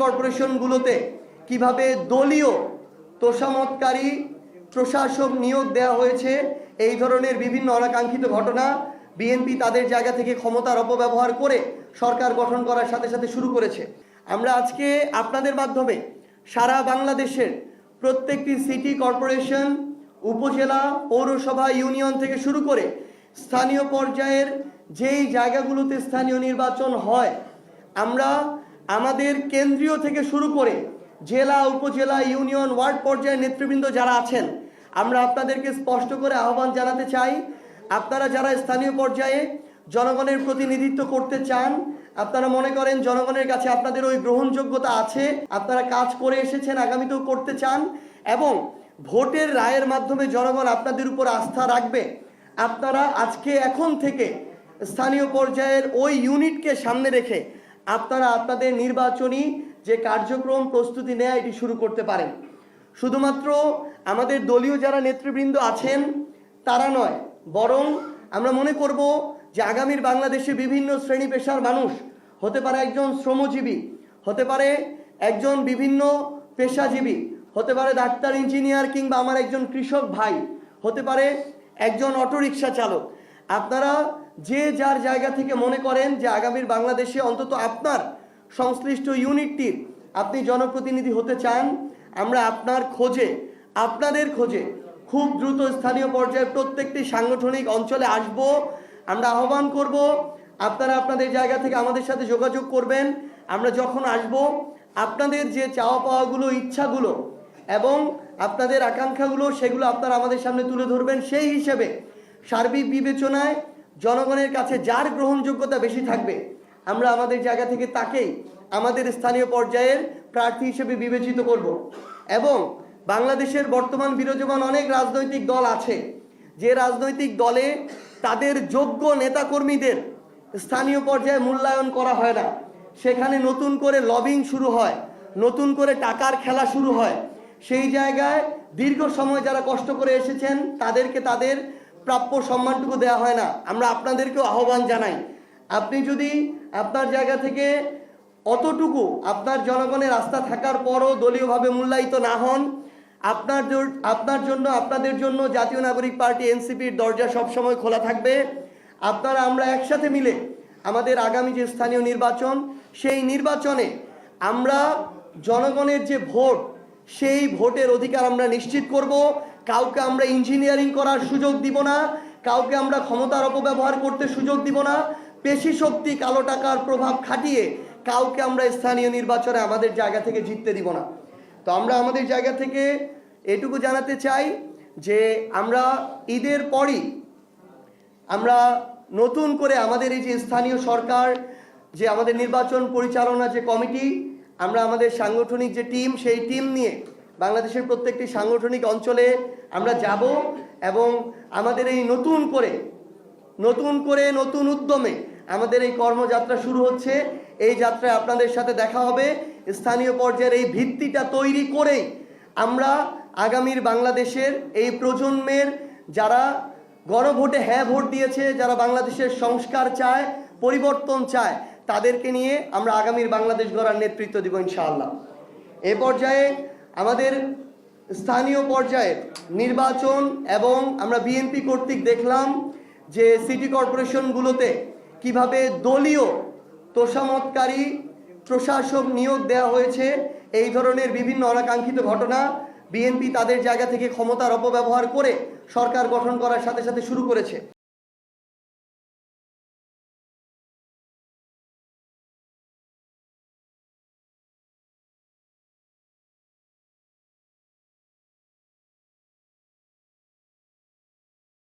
কর্পোরেশনগুলোতে কিভাবে দলীয় তোষামতকারী প্রশাসক নিয়োগ দেওয়া হয়েছে, এই ধরনের বিভিন্ন অনাকাঙ্ক্ষিত ঘটনা বিএনপি তাদের জায়গা থেকে ক্ষমতার অপব্যবহার করে সরকার গঠন করার সাথে সাথে শুরু করেছে। আমরা আজকে আপনাদের মাধ্যমে সারা বাংলাদেশের প্রত্যেকটি সিটি কর্পোরেশন, উপজেলা, পৌরসভা, ইউনিয়ন থেকে শুরু করে স্থানীয় পর্যায়ের যেই জায়গাগুলোতে স্থানীয় নির্বাচন হয়, আমরা আমাদের কেন্দ্রীয় থেকে শুরু করে জেলা, উপজেলা, ইউনিয়ন, ওয়ার্ড পর্যায়ের নেতৃবৃন্দ যারা আছেন, আমরা আপনাদেরকে স্পষ্ট করে আহ্বান জানাতে চাই, আপনারা যারা স্থানীয় পর্যায়ে জনগণের প্রতিনিধিত্ব করতে চান, আপনারা মনে করেন জনগণের কাছে আপনাদের ওই গ্রহণযোগ্যতা আছে, আপনারা কাজ করে এসেছেন, আগামীতেও করতে চান এবং ভোটের রায়ের মাধ্যমে জনগণ আপনাদের উপর আস্থা রাখবে, আপনারা আজকে এখন থেকে স্থানীয় পর্যায়ের ওই ইউনিটকে সামনে রেখে আপনারা আপনাদের নির্বাচনী যে কার্যক্রম প্রস্তুতি নেয় এটি শুরু করতে পারেন। শুধুমাত্র আমাদের দলীয় যারা নেতৃবৃন্দ আছেন তারা নয়, বরং আমরা মনে করব যে আগামীর বাংলাদেশে বিভিন্ন শ্রেণী পেশার মানুষ, হতে পারে একজন শ্রমজীবী, হতে পারে একজন বিভিন্ন পেশাজীবী, হতে পারে ডাক্তার, ইঞ্জিনিয়ার, কিংবা আমার একজন কৃষক ভাই, হতে পারে একজন অটোরিকশা চালক, আপনারা যে যার জায়গা থেকে মনে করেন যে আগামীর বাংলাদেশে অন্তত আপনার সংশ্লিষ্ট ইউনিটটির আপনি জনপ্রতিনিধি হতে চান, আমরা আপনাদের খোঁজে খুব দ্রুত স্থানীয় পর্যায়ে প্রত্যেকটি সাংগঠনিক অঞ্চলে আসব। আমরা আহ্বান করব আপনারা আপনাদের জায়গা থেকে আমাদের সাথে যোগাযোগ করবেন। আমরা যখন আসব আপনাদের যে চাওয়া পাওয়াগুলো, ইচ্ছাগুলো এবং আপনাদের আকাঙ্ক্ষাগুলো, সেগুলো আপনারা আমাদের সামনে তুলে ধরবেন। সেই হিসেবে সার্বিক বিবেচনায় জনগণের কাছে যার গ্রহণযোগ্যতা বেশি থাকবে, আমরা আমাদের জায়গা থেকে তাকেই আমাদের স্থানীয় পর্যায়ের প্রার্থী হিসেবে বিবেচিত করব। এবং বাংলাদেশের বর্তমান বিরাজমান অনেক রাজনৈতিক দল আছে, যে রাজনৈতিক দলে তাদের যোগ্য নেতাকর্মীদের স্থানীয় পর্যায়ে মূল্যায়ন করা হয় না, সেখানে নতুন করে লবিং শুরু হয়, নতুন করে টাকার খেলা শুরু হয়। সেই জায়গায় দীর্ঘ সময় যারা কষ্ট করে এসেছেন তাদেরকে তাদের প্রাপ্য সম্মানটুকু দেওয়া হয় না। আমরা আপনাদেরকেও আহ্বান জানাই, আপনি যদি আপনার জায়গা থেকে অতটুকু আপনার জনগণের আস্থা থাকার পরও দলীয়ভাবে মূল্যায়িত না হন, আপনাদের জন্য জাতীয় নাগরিক পার্টি এনসিপির দরজা সবসময় খোলা থাকবে। আপনারা আমরা একসাথে মিলে আমাদের আগামী যে স্থানীয় নির্বাচন, সেই নির্বাচনে আমরা জনগণের যে ভোট, সেই ভোটের অধিকার আমরা নিশ্চিত করব। কাউকে আমরা ইঞ্জিনিয়ারিং করার সুযোগ দিব না, কাউকে আমরা ক্ষমতার অপব্যবহার করতে সুযোগ দিব না, পেশি শক্তি, কালো টাকার প্রভাব খাটিয়ে কাউকে আমরা স্থানীয় নির্বাচনে আমাদের জায়গা থেকে জিততে দিব না। তো আমরা আমাদের জায়গা থেকে এটুকু জানাতে চাই যে আমরা ঈদের পরই আমরা নতুন করে আমাদের এই যে স্থানীয় সরকার, যে আমাদের নির্বাচন পরিচালনা যে কমিটি, আমরা আমাদের সাংগঠনিক যে টিম, সেই টিম নিয়ে বাংলাদেশের প্রত্যেকটি সাংগঠনিক অঞ্চলে আমরা যাব এবং আমাদের এই নতুন উদ্যমে আমাদের এই কর্মযাত্রা শুরু হচ্ছে। এই যাত্রায় আপনাদের সাথে দেখা হবে। স্থানীয় পর্যায়ের এই ভিত্তিটা তৈরি করেই আমরা আগামীর বাংলাদেশের এই প্রজন্মের যারা গণভোটে হ্যাঁ ভোট দিয়েছে, যারা বাংলাদেশের সংস্কার চায়, পরিবর্তন চায়, তাদেরকে নিয়ে আমরা আগামীর বাংলাদেশ গড়ার নেতৃত্ব দিব ইনশাআল্লাহ। এ পর্যায়ে আমাদের স্থানীয় পর্যায়ের নির্বাচন এবং আমরা বিএনপি কর্তৃক দেখলাম যে সিটি কর্পোরেশনগুলোতে কিভাবে দলীয় তোষামতকারী প্রশাসক নিয়োগ দেওয়া হয়েছে, এই ধরনের বিভিন্ন অনাকাঙ্ক্ষিত ঘটনা বিএনপি তাদের জায়গা থেকে ক্ষমতার অপব্যবহার করে সরকার গঠন করার সাথে সাথে শুরু করেছে।